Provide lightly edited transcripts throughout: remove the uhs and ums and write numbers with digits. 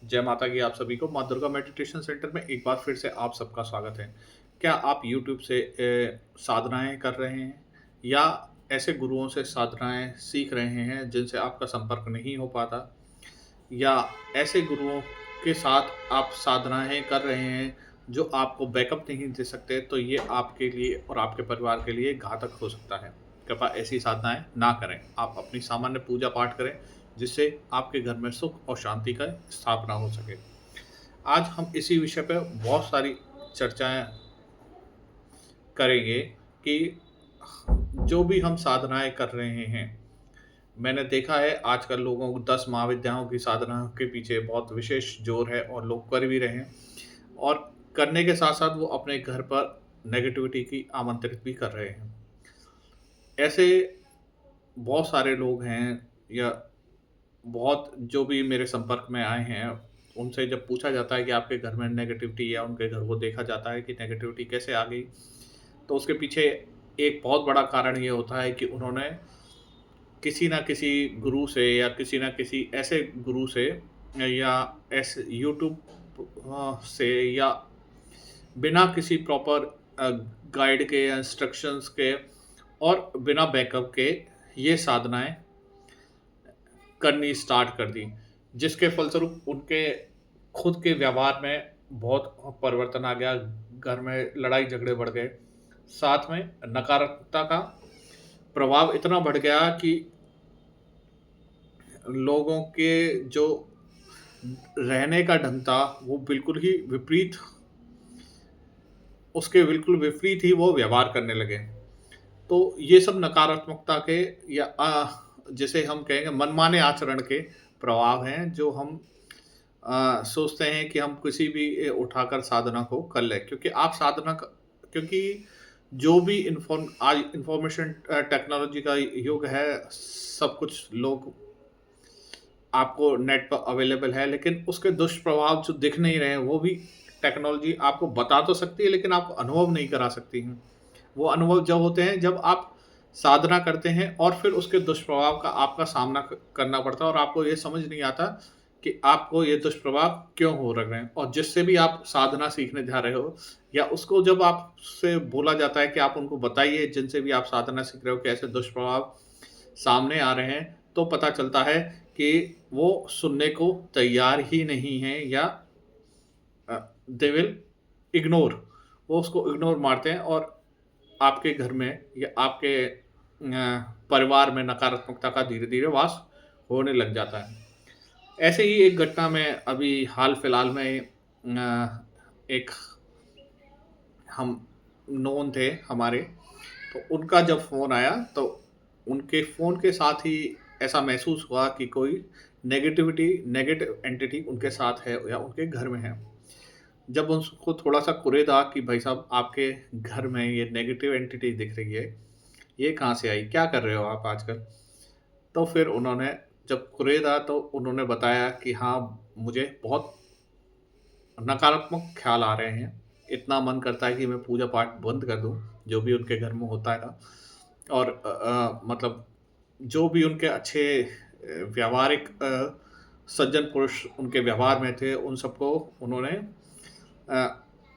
जय माता की आप सभी को। माँ दुर्गा मेडिटेशन सेंटर में एक बार फिर से आप सबका स्वागत है। क्या आप यूट्यूब से साधनाएँ कर रहे हैं या ऐसे गुरुओं से साधनाएँ सीख रहे हैं जिनसे आपका संपर्क नहीं हो पाता? या ऐसे गुरुओं के साथ आप साधनाएँ कर रहे हैं जो आपको बैकअप नहीं दे सकते, तो ये आपके लिए और आपके परिवार के लिए घातक हो सकता है। कृपया ऐसी साधनाएँ ना करें। आप अपनी सामान्य पूजा पाठ करें, जिससे आपके घर में सुख और शांति का स्थापना हो सके। आज हम इसी विषय पे बहुत सारी चर्चाएँ करेंगे कि जो भी हम साधनाएँ कर रहे हैं, मैंने देखा है आजकल लोगों को 10 महाविद्याओं की साधना के पीछे बहुत विशेष ज़ोर है और लोग कर भी रहे हैं और करने के साथ-साथ वो अपने घर पर नेगेटिविटी की आमंत्रित भी कर रहे हैं। ऐसे बहुत सारे लोग हैं या बहुत जो भी मेरे संपर्क में आए हैं, उनसे जब पूछा जाता है कि आपके घर में नेगेटिविटी या उनके घर को देखा जाता है कि नेगेटिविटी कैसे आ गई, तो उसके पीछे एक बहुत बड़ा कारण ये होता है कि उन्होंने किसी न किसी गुरु से या किसी न किसी ऐसे गुरु से या ऐसे यूट्यूब से या बिना किसी प्रॉपर गाइड के या इंस्ट्रक्शंस के और बिना बैकअप के ये साधनाएँ करनी स्टार्ट कर दी, जिसके फलस्वरूप उनके खुद के व्यवहार में बहुत परिवर्तन आ गया, घर में लड़ाई-झगड़े बढ़ गए। साथ में नकारात्मकता का प्रभाव इतना बढ़ गया कि लोगों के जो रहने का ढंग था, वो बिल्कुल ही विपरीत उसके बिल्कुल विपरीत ही वो व्यवहार करने लगे। तो ये सब नकारात्मकता के या जिसे हम कहेंगे मनमाने आचरण के प्रभाव हैं, जो हम सोचते हैं कि हम किसी भी उठाकर साधना को कर लें, क्योंकि आप साधना क क्योंकि जो भी आज इन्फॉर्मेशन टेक्नोलॉजी का युग है, सब कुछ लोग आपको नेट पर अवेलेबल है, लेकिन उसके दुष्प्रभाव जो दिख नहीं रहे हैं, वो भी टेक्नोलॉजी आपको बता तो सकती है, लेकिन आपको अनुभव नहीं करा सकती हैं। वो अनुभव जब होते हैं, जब आप साधना करते हैं और फिर उसके दुष्प्रभाव का आपका सामना करना पड़ता है और आपको ये समझ नहीं आता कि आपको ये दुष्प्रभाव क्यों हो रहे हैं। और जिससे भी आप साधना सीखने जा रहे हो या उसको जब आपसे बोला जाता है कि आप उनको बताइए, जिनसे भी आप साधना सीख रहे हो, कि ऐसे दुष्प्रभाव सामने आ रहे हैं, तो पता चलता है कि वो सुनने को तैयार ही नहीं हैं या दे विल इग्नोर वो उसको इग्नोर मारते हैं और आपके घर में या आपके परिवार में नकारात्मकता का धीरे-धीरे वास होने लग जाता है। ऐसे ही एक घटना में अभी हाल-फिलहाल में एक हम नोन थे हमारे, तो उनका जब फ़ोन आया, तो उनके फ़ोन के साथ ही ऐसा महसूस हुआ कि कोई नेगेटिव एंटिटी उनके साथ है या उनके घर में है। जब उसको थोड़ा-सा कुरेदा कि भाई साहब, आपके घर में ये नेगेटिव एंटिटी दिख रही है, ये कहाँ से आई? क्या कर रहे हो आप आजकल? तो फिर उन्होंने जब कुरेदा तो उन्होंने बताया कि हाँ, मुझे बहुत नकारात्मक ख़्याल आ रहे हैं। इतना मन करता है कि मैं पूजा-पाठ बंद कर दूँ, जो भी उनके घर में होता है ना। और मतलब जो भी उनके अच्छे व्यावहारिक सज्जन पुरुष उनके व्यवहार में थे, उन सबको उन्होंने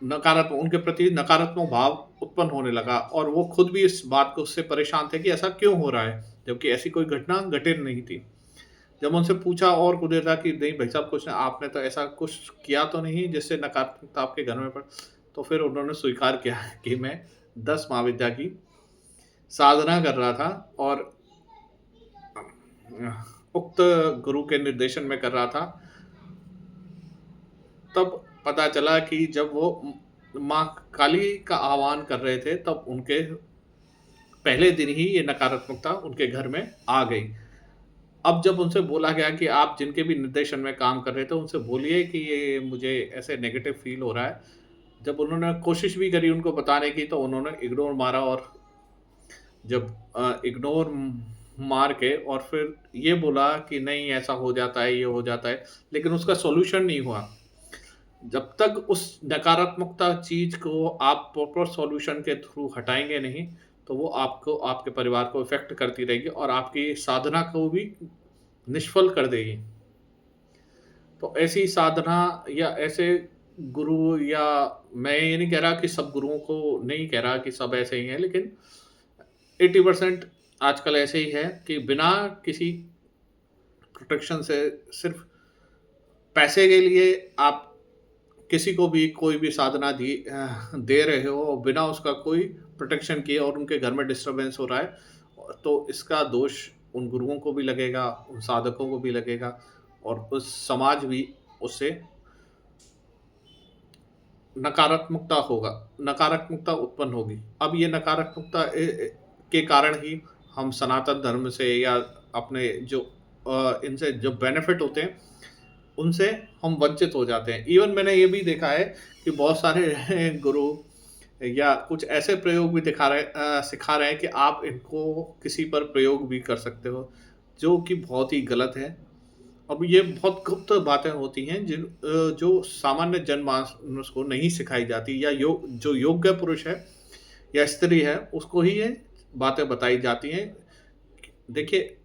नकारात्मक उनके प्रति नकारात्मक भाव उत्पन्न होने लगा और वो खुद भी इस बात को उससे परेशान थे कि ऐसा क्यों हो रहा है, जबकि ऐसी कोई घटना घटित नहीं थी। जब उनसे पूछा और कुछ था कि नहीं भाई साहब, कुछ आपने तो ऐसा कुछ किया तो नहीं जिससे नकारात्मकता आपके घर में पड़, तो फिर उन्होंने स्वीकार किया कि मैं 10 महाविद्या की साधना कर रहा था और उक्त गुरु के निर्देशन में कर रहा था। तब पता चला कि जब वो माँ काली का आह्वान कर रहे थे, तब उनके पहले दिन ही ये नकारात्मकता उनके घर में आ गई। अब जब उनसे बोला गया कि आप जिनके भी निर्देशन में काम कर रहे थे, उनसे बोलिए कि ये मुझे ऐसे नेगेटिव फ़ील हो रहा है। जब उन्होंने कोशिश भी करी उनको बताने की, तो उन्होंने इग्नोर मारा और जब इग्नोर मार के और फिर ये बोला कि नहीं ऐसा हो जाता है, ये हो जाता है, लेकिन उसका सॉल्यूशन नहीं हुआ। जब तक उस नकारात्मकता चीज़ को आप प्रॉपर सॉल्यूशन के थ्रू हटाएँगे नहीं, तो वो आपको, आपके परिवार को इफ़ेक्ट करती रहेगी और आपकी साधना को भी निष्फल कर देगी। तो ऐसी साधना या ऐसे गुरु, या मैं ये नहीं कह रहा कि सब गुरुओं को, नहीं कह रहा कि सब ऐसे ही हैं, लेकिन 80% आजकल ऐसे ही है कि बिना किसी प्रोटेक्शन से, सिर्फ़ पैसे के लिए आप किसी को भी कोई भी साधना दे रहे हो और बिना उसका कोई प्रोटेक्शन किए, और उनके घर में डिस्टरबेंस हो रहा है, तो इसका दोष उन गुरुओं को भी लगेगा, उन साधकों को भी लगेगा, और उस समाज भी उससे नकारात्मकता उत्पन्न होगी। अब ये नकारात्मकता के कारण ही हम सनातन धर्म से, या अपने जो इनसे जो बेनिफिट होते हैं, उनसे हम वंचित हो जाते हैं। इवन मैंने ये भी देखा है कि बहुत सारे गुरु या कुछ ऐसे प्रयोग भी सिखा रहे हैं कि आप इनको किसी पर प्रयोग भी कर सकते हो, जो कि बहुत ही गलत है। अब ये बहुत गुप्त बातें होती हैं जो सामान्य जनमानस को नहीं सिखाई जाती, या जो योग्य पुरुष है या स्त्री है, उसको ही ये बातें बताई जाती हैं। देखिए,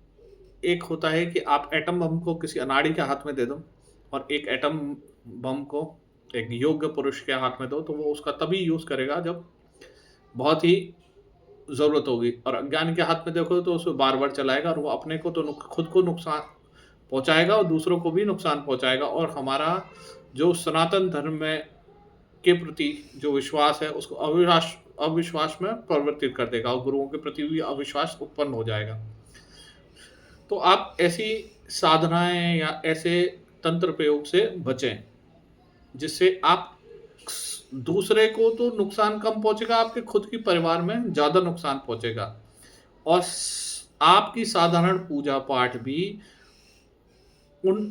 एक होता है कि आप एटम बम को किसी अनाड़ी के हाथ में दे दो, और एक एटम बम को एक योग्य पुरुष के हाथ में दो, तो वो उसका तभी यूज़ करेगा जब बहुत ही ज़रूरत होगी, और अज्ञानी के हाथ में देखो तो उसको बार-बार चलाएगा, और वो अपने को तो खुद को नुकसान पहुँचाएगा और दूसरों को भी नुकसान पहुँचाएगा, और हमारा जो सनातन धर्म में के प्रति जो विश्वास है, उसको अविश्वास में परिवर्तित कर देगा, और गुरुओं के प्रति भी अविश्वास उत्पन्न हो जाएगा। तो आप ऐसी साधनाएँ या ऐसे तंत्र प्रयोग से बचें, जिससे आप दूसरे को तो नुकसान कम पहुँचेगा, आपके खुद के परिवार में ज़्यादा नुकसान पहुँचेगा, और आपकी साधारण पूजा-पाठ भी उन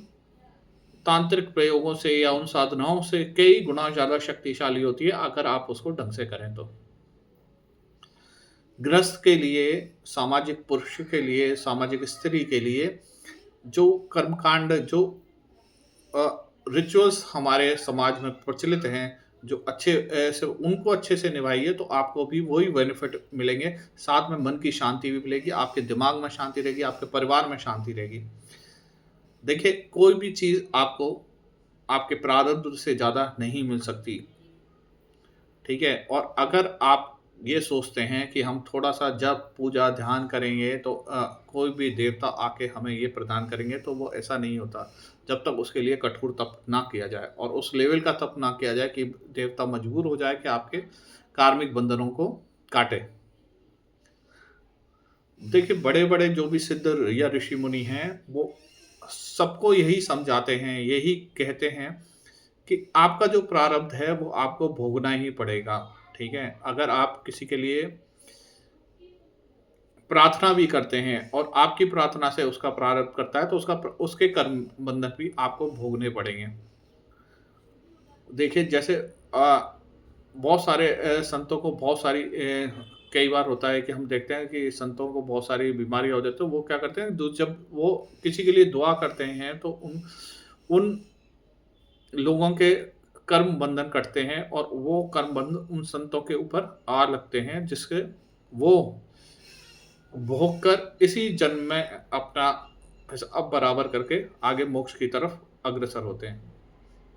तांत्रिक प्रयोगों से या उन साधनाओं से कई गुना ज़्यादा शक्तिशाली होती है, अगर आप उसको ढंग से करें तो। गृहस्थ के लिए, सामाजिक पुरुष के लिए, सामाजिक स्त्री के लिए जो कर्मकांड, जो रिचुअल्स हमारे समाज में प्रचलित हैं, जो अच्छे से उनको अच्छे से निभाइए, तो आपको भी वही बेनिफिट मिलेंगे। साथ में मन की शांति भी मिलेगी, आपके दिमाग में शांति रहेगी, आपके परिवार में शांति रहेगी। देखिए, कोई भी चीज़ आपको आपके प्रारब्ध से ज़्यादा नहीं मिल सकती, ठीक है? और अगर आप ये सोचते हैं कि हम थोड़ा-सा जप, पूजा, ध्यान करेंगे तो कोई भी देवता आके हमें ये प्रदान करेंगे, तो वो ऐसा नहीं होता। जब तक उसके लिए कठोर तप ना किया जाए, और उस लेवल का तप ना किया जाए कि देवता मजबूर हो जाए कि आपके कार्मिक बंधनों को काटे। देखिए, बड़े-बड़े जो भी सिद्ध या ऋषि-मुनि हैं, वो सबको यही समझाते हैं, यही कहते हैं कि आपका जो प्रारब्ध है, वो आपको भोगना ही पड़ेगा, ठीक है? अगर आप किसी के लिए प्रार्थना भी करते हैं और आपकी प्रार्थना से उसका प्रारब्ध करता है, तो उसके कर्म बंधन भी आपको भोगने पड़ेंगे। देखिए, जैसे बहुत सारे संतों को बहुत सारी कई बार होता है कि हम देखते हैं कि संतों को बहुत सारी बीमारियाँ हो जाती है, तो वो क्या करते हैं, जब वो किसी के लिए दुआ करते हैं, तो उन उन लोगों के कर्म बंधन कटते हैं, और वो कर्म बंधन उन संतों के ऊपर आ लगते हैं, जिसके वो भोग कर इसी जन्म में अपना हिसाब बराबर करके आगे मोक्ष की तरफ अग्रसर होते हैं।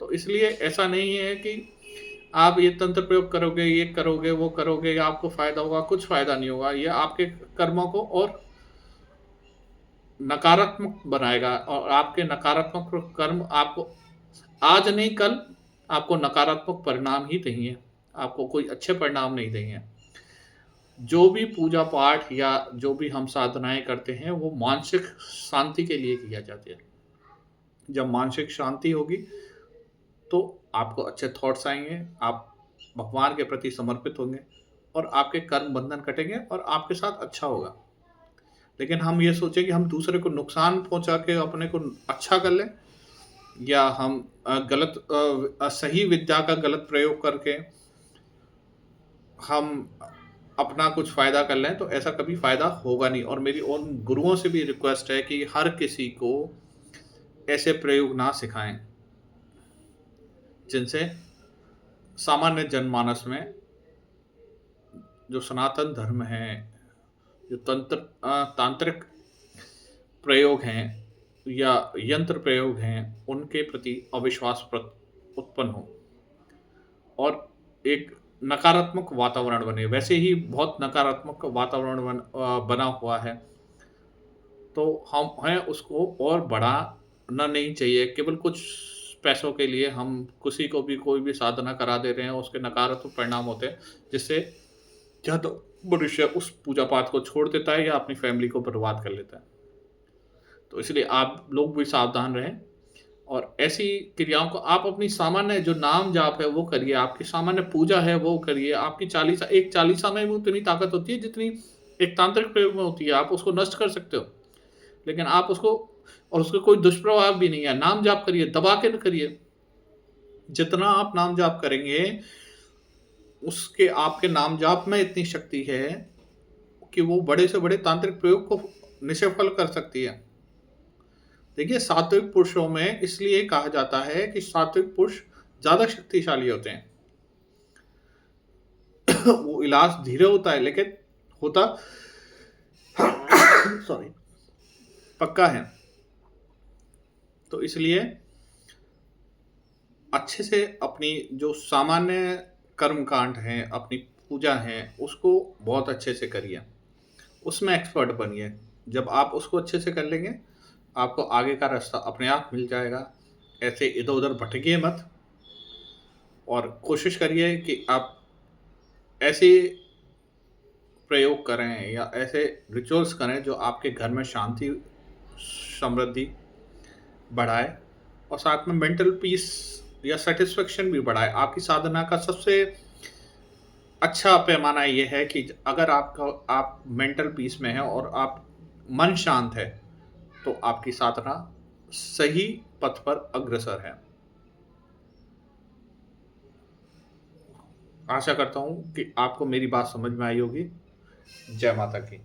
तो इसलिए ऐसा नहीं है कि आप ये तंत्र प्रयोग करोगे, ये करोगे, वो करोगे, या आपको फ़ायदा होगा, कुछ फ़ायदा नहीं होगा। ये आपके कर्मों को और नकारात्मक बनाएगा, और आपके नकारात्मक कर्म आपको आज नहीं कल आपको नकारात्मक परिणाम ही देंगे, आपको कोई अच्छे परिणाम नहीं देंगे। जो भी पूजा-पाठ या जो भी हम साधनाएँ करते हैं, वो मानसिक शांति के लिए किया जाती है। जब मानसिक शांति होगी, तो आपको अच्छे थॉट्स आएँगे, आप भगवान के प्रति समर्पित होंगे, और आपके कर्म बंधन कटेंगे, और आपके साथ अच्छा होगा। लेकिन हम ये सोचें कि हम दूसरे को नुकसान पहुँचा के अपने को अच्छा कर लें, या हम सही विद्या का गलत प्रयोग करके हम अपना कुछ फ़ायदा कर लें, तो ऐसा कभी फ़ायदा होगा नहीं। और मेरी उन गुरुओं से भी रिक्वेस्ट है कि हर किसी को ऐसे प्रयोग ना सिखाएँ, जिनसे सामान्य जनमानस में जो सनातन धर्म है, जो तांत्रिक प्रयोग हैं, या यंत्र प्रयोग हैं, उनके प्रति अविश्वास उत्पन्न हो और एक नकारात्मक वातावरण बने। वैसे ही बहुत नकारात्मक वातावरण बना हुआ है, तो हम हमें उसको और बढ़ाना नहीं चाहिए। केवल कुछ पैसों के लिए हम किसी को भी कोई भी साधना करा दे रहे हैं, उसके नकारात्मक परिणाम होते हैं, जिससे या तो मनुष्य उस पूजा-पाठ को छोड़ देता है या अपनी फैमिली को बर्बाद कर लेता है। तो इसलिए आप लोग भी सावधान रहें और ऐसी क्रियाओं को आप अपनी सामान्य जो नाम जाप है वो करिए, आपकी सामान्य पूजा है वो करिए, आपकी चालीसा एक चालीसा में भी उतनी ताकत होती है जितनी एक तांत्रिक प्रयोग में होती है, आप उसको नष्ट कर सकते हो। लेकिन आप उसको और उसके कोई दुष्प्रभाव भी नहीं है, नाम जाप करिए, दबा के न करिए। जितना आप नाम जाप करेंगे, उसके आपके नाम जाप में इतनी शक्ति है कि वो बड़े से बड़े तांत्रिक प्रयोग को निष्फल कर सकती है। देखिए, सात्विक पुरुषों में इसलिए कहा जाता है कि सात्विक पुरुष ज़्यादा शक्तिशाली होते हैं। वो इलाज धीरे होता है लेकिन होता सॉरी पक्का है। तो इसलिए अच्छे से अपनी जो सामान्य कर्मकांड हैं, अपनी पूजा है, उसको बहुत अच्छे से करिए। उसमें एक्सपर्ट बनिए। जब आप उसको अच्छे से कर लेंगे, आपको आगे का रास्ता अपने आप मिल जाएगा। ऐसे इधर-उधर भटकिए मत और कोशिश करिए कि आप ऐसे प्रयोग करें या ऐसे रिचुअल्स करें जो आपके घर में शांति, समृद्धि बढ़ाए और साथ में मेंटल पीस या सैटिस्फैक्शन भी बढ़ाए। आपकी साधना का सबसे अच्छा पैमाना ये है कि अगर आप मेंटल पीस में हैं और आप मन शांत है, तो आपकी साधना सही पथ पर अग्रसर है। आशा करता हूँ कि आपको मेरी बात समझ में आई होगी। जय माता की।